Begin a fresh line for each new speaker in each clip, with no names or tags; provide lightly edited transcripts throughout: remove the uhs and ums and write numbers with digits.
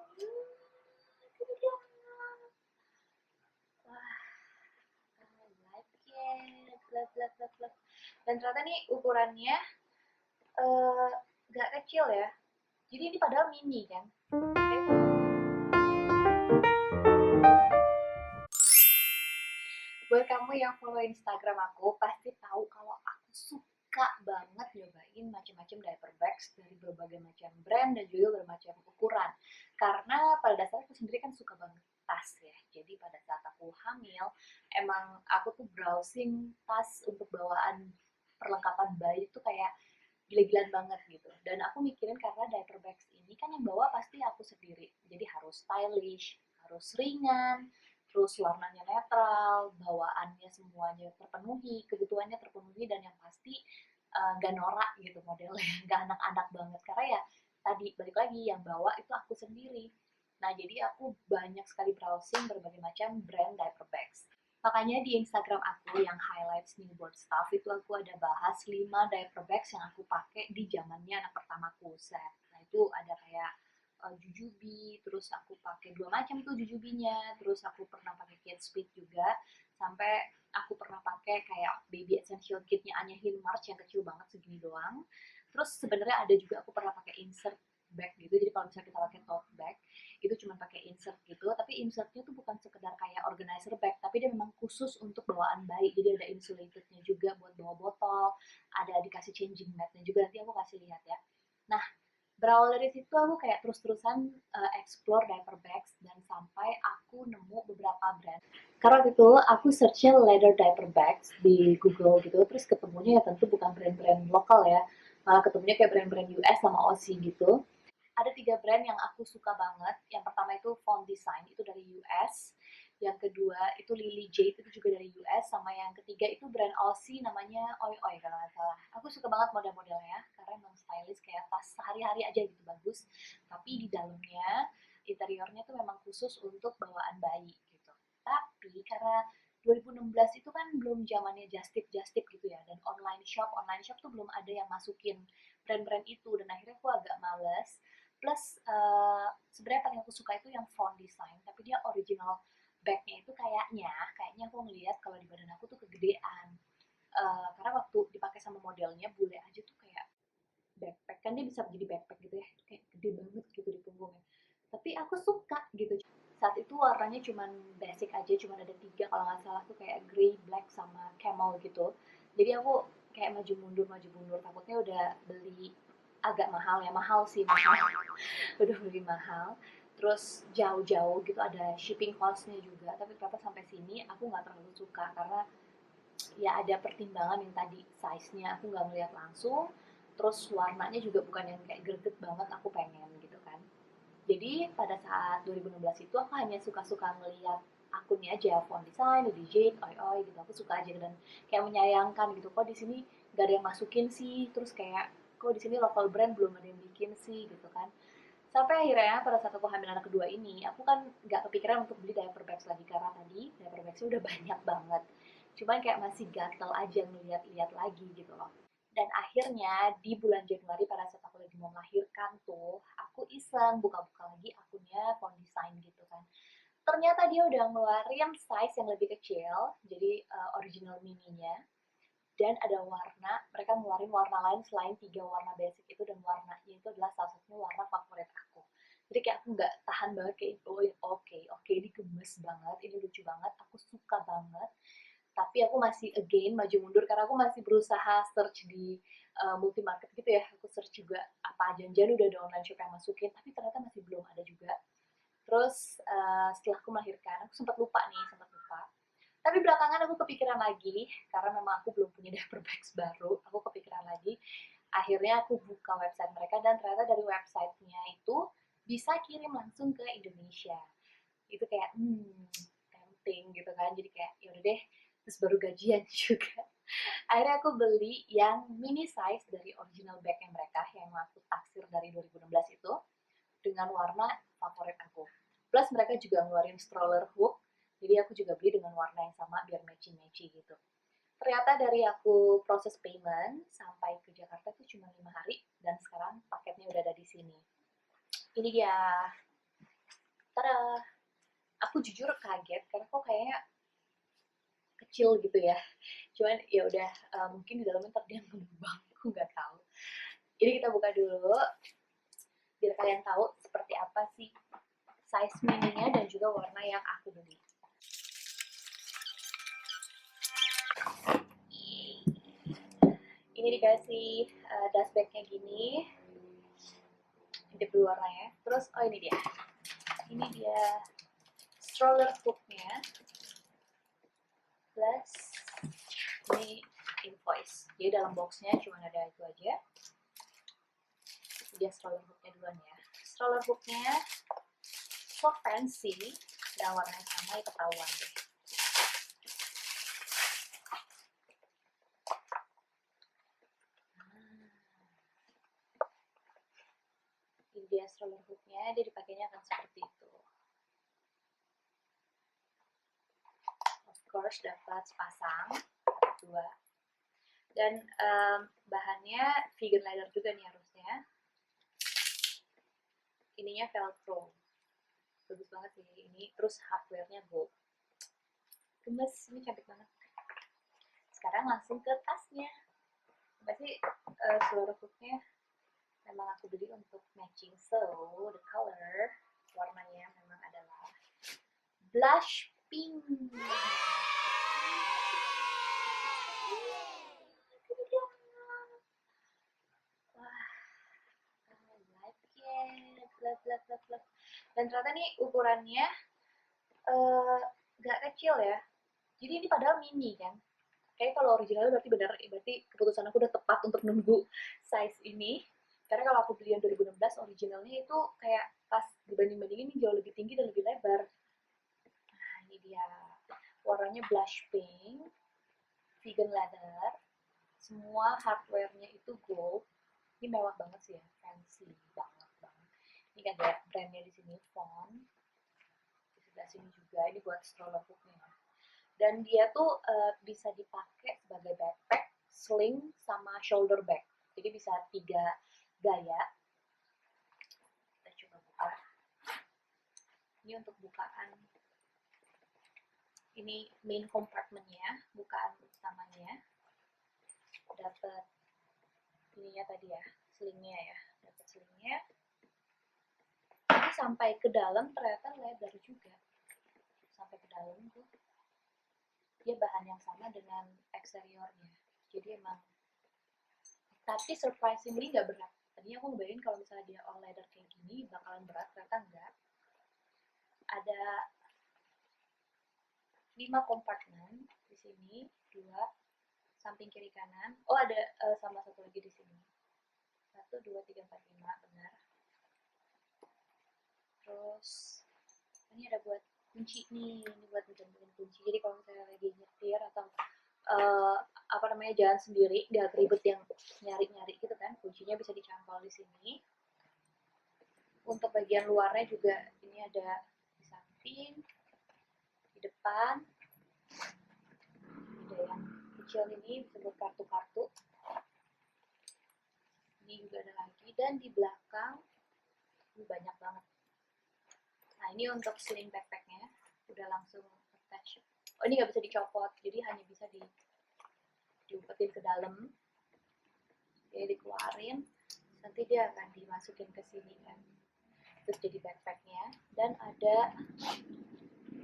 Ini dia. Wah, I like it. Love, love, love, love. Dan ternyata nih ukurannya eh nggak kecil ya. Jadi ini padahal mini kan. Buat kamu yang follow Instagram aku, pasti tahu kalau aku suka banget nyobain macam-macam diaper bags dari berbagai macam brand dan juga bermacam ukuran. Karena pada dasarnya aku sendiri kan suka banget tas ya. Jadi pada saat aku hamil, emang aku tuh browsing tas untuk bawaan perlengkapan bayi tuh kayak gila-gilaan banget gitu. Dan aku mikirin karena diaper bags ini kan yang bawa pasti aku sendiri. Jadi harus stylish, harus ringan, terus warnanya netral, bawaannya semuanya terpenuhi, kebutuhannya terpenuhi, dan yang pasti gak norak gitu modelnya, gak anak-anak banget. Karena ya tadi balik lagi yang bawa itu aku sendiri. Nah jadi aku banyak sekali browsing berbagai macam brand diaper bags. Makanya di Instagram aku yang highlights newborn stuff itu aku ada bahas 5 diaper bags yang aku pakai di zamannya anak pertamaku set. Nah itu ada kayak Jujubi, terus aku pakai 2 macam tuh Jujubinya, terus aku pernah pakai Kate Spade juga, sampai aku pernah pakai kayak baby essential kitnya Anya Hilmars yang kecil banget segini doang. Terus sebenarnya ada juga aku pernah pakai insert bag gitu, jadi kalau misalnya kita pakai tote bag itu cuma pakai insert gitu, tapi insertnya tuh bukan sekedar kayak organizer bag, tapi dia memang khusus untuk bawaan bayi, jadi ada insulatednya juga buat bawa botol, ada dikasih changing matnya juga, nanti aku kasih lihat ya. Nah berawal dari situ aku kayak terus-terusan explore diaper bags dan sampai aku nemu beberapa brand. Karena waktu itu aku searchnya leather diaper bags di Google gitu, terus ketemunya ya tentu bukan brand-brand lokal ya, malah ketemunya kayak brand-brand US sama Aussie gitu. Ada 3 brand yang aku suka banget. Yang pertama itu Font Design, itu dari US. Yang kedua itu Lily Jade, itu juga dari US. Sama yang ketiga itu brand Aussie namanya Oi Oi kalau nggak salah. Aku suka banget model-modelnya karena emang stylish, kayak tas sehari-hari aja gitu, bagus. Tapi di dalamnya interiornya tuh memang khusus untuk bawaan bayi gitu. Tapi karena 2016 itu kan belum zamannya just tip gitu ya, dan online shop tuh belum ada yang masukin brand-brand itu, dan akhirnya aku agak males. Plus sebenarnya paling aku suka itu yang font design, tapi dia original bagnya itu kayaknya aku ngeliat kalau di badan aku tuh kegedean. Karena waktu dipakai sama modelnya bule aja tuh kayak backpack, kan dia bisa jadi backpack gitu ya, kayak gede banget gitu di punggungnya. Tapi aku suka gitu. Saat itu warnanya cuman basic aja, cuman ada 3 kalau nggak salah tuh, kayak grey, black, sama camel gitu. Jadi aku kayak maju mundur takutnya udah beli agak mahal ya, mahal sih, mahal. Udah beli mahal, terus jauh-jauh gitu, ada shipping cost-nya juga, tapi ternyata sampai sini aku nggak terlalu suka karena ya ada pertimbangan yang tadi, size-nya aku nggak melihat langsung, terus warnanya juga bukan yang kayak greget banget aku pengen gitu kan. Jadi pada saat 2016 itu aku hanya suka-suka melihat akunnya aja, Font Design, DJ, Oi Oi gitu, aku suka aja dan kayak menyayangkan gitu, kok di sini gak ada yang masukin sih, terus kayak kok di sini local brand belum ada yang bikin sih gitu kan. Sampai akhirnya pada saat aku hamil anak kedua ini, aku kan nggak kepikiran untuk beli diaper bags lagi karena tadi diaper bagsnya udah banyak banget. Cuman kayak masih gatel aja ngeliat-liat lagi gitu loh. Dan akhirnya di bulan Januari pada saat aku lagi mau melahirkan tuh, aku iseng buka-buka lagi akunnya Font Design gitu kan. Ternyata dia udah ngeluarin size yang lebih kecil, jadi original mininya, dan ada warna, mereka ngeluarin warna lain selain 3 warna basic itu, dan warnanya itu adalah salah satunya warna favorit aku. Jadi kayak aku nggak tahan banget, kayak oh oke, ini gemes banget, ini lucu banget, aku suka banget. Tapi aku masih again maju mundur karena aku masih berusaha search di multi market gitu ya, aku search juga apa janjian udah ada online shop yang masukin, tapi ternyata masih belum ada juga. Terus setelah aku melahirkan aku sempat lupa, tapi belakangan aku kepikiran lagi, karena memang aku belum punya diaper bags baru, aku kepikiran lagi. Akhirnya aku buka website mereka, dan ternyata dari websitenya itu bisa kirim langsung ke Indonesia. Itu kayak, tempting gitu kan. Jadi kayak, ya udah deh, terus baru gajian juga. Akhirnya aku beli yang mini size dari original bagnya mereka, yang aku taksir dari 2016 itu, dengan warna favorit aku. Plus mereka juga ngeluarin stroller hook, jadi aku juga beli dengan warna yang sama biar matchy-matchy gitu. Ternyata dari aku proses payment sampai ke Jakarta itu cuma 5 hari, dan sekarang paketnya udah ada di sini. Ini dia. tada, aku jujur kaget karena kok kayaknya kecil gitu ya, cuman ya udah, mungkin di dalamnya ntar dia ngembang, aku nggak tahu. Jadi kita buka dulu biar kalian tahu seperti apa sih size mininya dan juga warna yang aku beli. Ini dikasih dust bagnya gini, intip dulu warnanya. Terus ini dia stroller hooknya, plus ini invoice. Jadi dalam boxnya cuma ada itu aja. Dia stroller hooknya duluan ya. Stroller hooknya so fancy dan warnanya sama, ya ketahuan deh. Ini dia stroller hooknya, dia dipakainya akan seperti itu. Of course dapat sepasang, dua. Dan bahannya vegan leather juga nih harusnya. Ininya velcro, bagus banget sih ini. Terus hardware-nya gold, gemes, ini cantik banget. Sekarang langsung ke tasnya. Pasti seluruh hooknya memang aku beli untuk matching, so the color, warnanya memang adalah blush pink. Wah, I like it, love. Dan ternyata nih ukurannya gak kecil ya. Jadi ini padahal mini kan. Kayak kalau originalnya berarti keputusan aku udah tepat untuk nunggu size ini. Karena kalau aku beli yang 2016 originalnya itu kayak pas dibanding-bandingin ini jauh lebih tinggi dan lebih lebar. Nah ini dia, warnanya blush pink, vegan leather, semua hardware-nya itu gold. Ini mewah banget sih ya, fancy banget. Ini ada brandnya di sini, font. Di sebelah sini juga, ini buat stroller hooknya. Dan dia tuh bisa dipakai sebagai backpack, sling, sama shoulder bag. Jadi bisa 3 gaya. Kita coba buka. Ini untuk bukaan. Ini main compartmentnya, bukaan utamanya. Dapat ininya tadi ya, slingnya ya. Dapat slingnya. Ini sampai ke dalam ternyata lebar juga. Sampai ke dalam tuh. Dia bahan yang sama dengan eksteriornya. Jadi emang, tapi surprisingly nggak berat. Tadinya aku ngebayangin kalau misalnya dia all leather kayak gini bakalan berat, ternyata enggak. Ada 5 kompartemen di sini, 2 samping kiri kanan. Oh ada sama satu lagi di sini. 1, 2, 3, 4, 5, benar. Terus ini ada buat kunci nih, ini buat menjemputin kunci. Jadi kalau misalnya lagi nyetir atau jalan sendiri, nggak ribet yang nyari-nyari gitu kan, kuncinya bisa dicantol di sini. Untuk bagian luarnya juga ini ada di samping, di depan. Ada yang kecil ini bisa buat kartu-kartu. Ini juga ada lagi, dan di belakang ini banyak banget. Nah ini untuk sling backpacknya udah langsung attach. Oh ini nggak bisa dicopot, jadi hanya bisa diumpetin ke dalam. Jadi dikeluarin, nanti dia akan dimasukin ke sini kan. Terus jadi backpacknya, dan ada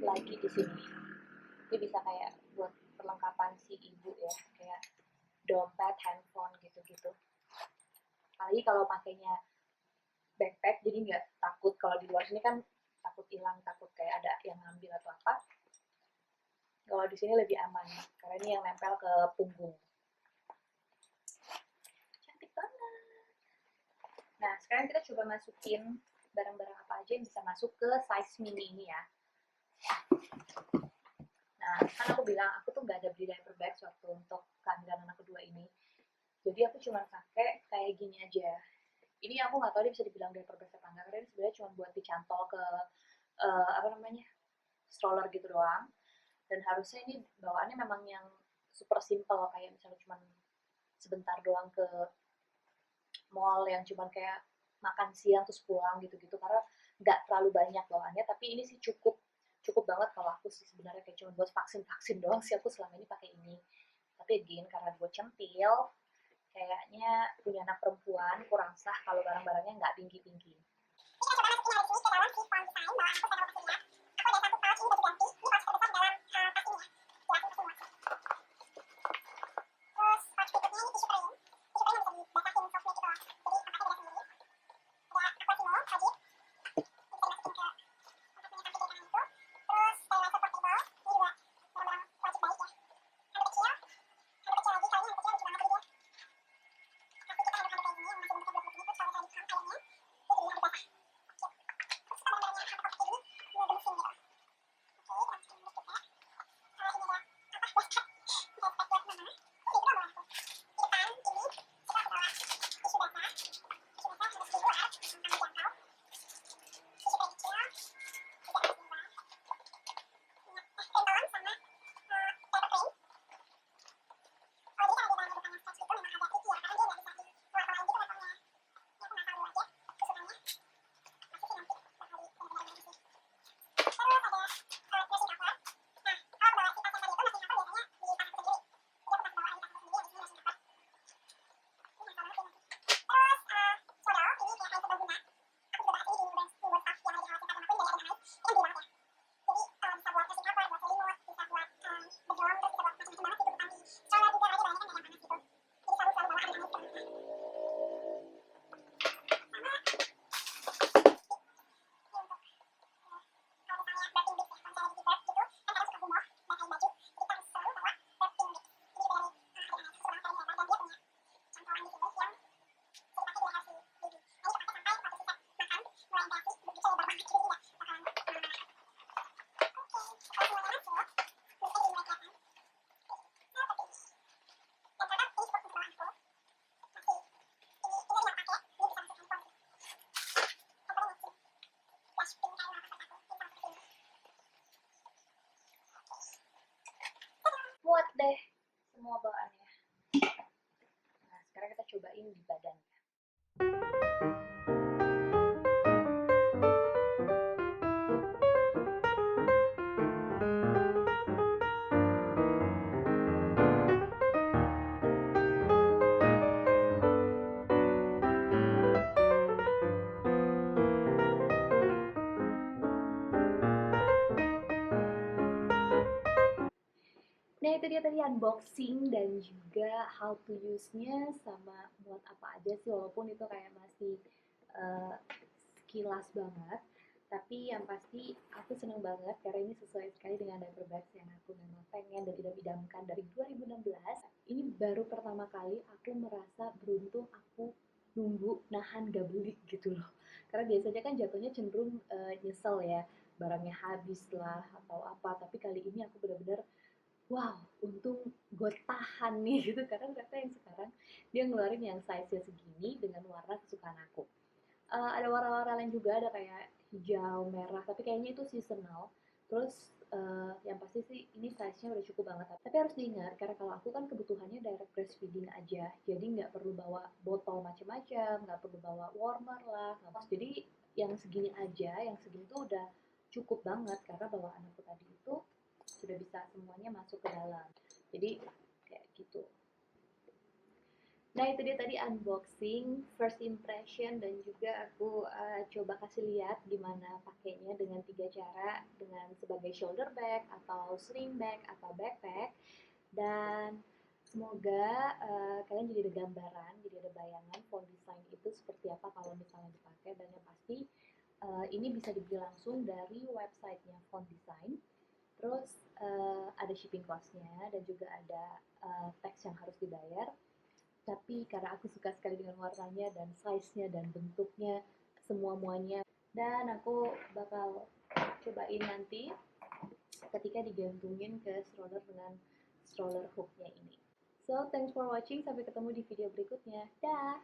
lagi di sini. Ini bisa kayak buat perlengkapan si ibu ya, kayak dompet, handphone gitu-gitu. Apalagi kalau pakainya backpack, jadi nggak takut kalau di luar sini kan takut hilang, takut kayak ada yang ngambil atau apa. Kalau di sini lebih aman karena ini yang nempel ke punggung. Cantik banget. Nah sekarang kita coba masukin barang-barang apa aja yang bisa masuk ke size mini ini ya. Nah kan aku bilang aku tuh nggak ada beli diaper bag waktu untuk kehamilan anak kedua ini. Jadi aku cuma pakai kayak gini aja. Ini aku nggak tahu dia bisa dibilang diaper bag apa enggak, karena ini sebenarnya cuma buat dicantol ke stroller gitu doang. Dan harusnya ini bawaannya memang yang super simple, kayak misalnya cuma sebentar doang ke mall yang cuma kayak makan siang terus pulang gitu-gitu, karena nggak terlalu banyak bawaannya, tapi ini sih cukup cukup banget kalau aku sih sebenarnya, kayak cuma buat vaksin-vaksin doang sih aku selama ini pakai ini. Tapi again karena gue centil, kayaknya punya anak perempuan kurang sah kalau barang-barangnya nggak tinggi-tinggi. Muat deh semua bawaannya. Nah, sekarang kita cobain di badannya. Nah itu dia tadi unboxing dan juga how to use-nya sama buat apa aja sih, walaupun itu kayak masih uh, sekilas banget. Tapi yang pasti aku seneng banget karena ini sesuai sekali dengan diaper bags yang aku memang pengen dan idam-idamkan dari 2016. Ini baru pertama kali aku merasa beruntung aku nunggu nahan gak beli gitu loh. Karena biasanya kan jatuhnya cenderung nyesel ya, barangnya habis lah atau apa. Tapi kali ini aku benar-benar wow, untung gue tahan nih gitu, karena ternyata yang sekarang dia ngeluarin yang size-nya segini dengan warna kesukaan aku. Ada warna-warna lain juga, ada kayak hijau, merah, tapi kayaknya itu seasonal. Terus yang pasti sih ini size-nya udah cukup banget. Tapi harus diingat, karena kalau aku kan kebutuhannya direct breastfeeding aja, jadi nggak perlu bawa botol macam-macam, nggak perlu bawa warmer lah. Jadi yang segini aja, yang segini tuh udah cukup banget, karena bawaan aku tadi itu sudah bisa semuanya masuk ke dalam. Jadi kayak gitu. Nah itu dia tadi unboxing, first impression, dan juga aku coba kasih lihat gimana pakainya dengan 3 cara, dengan sebagai shoulder bag, atau sling bag, atau backpack. Dan semoga kalian jadi ada gambaran, jadi ada bayangan phone design itu seperti apa kalau misalnya dipakai. Dan yang pasti ini bisa dibeli langsung dari websitenya Phone Design. Terus ada shipping cost-nya dan juga ada tax yang harus dibayar. Tapi karena aku suka sekali dengan warnanya dan size-nya dan bentuknya, semua-muanya, dan aku bakal cobain nanti ketika digantungin ke stroller dengan stroller hook-nya ini. So, thanks for watching. Sampai ketemu di video berikutnya. Dah!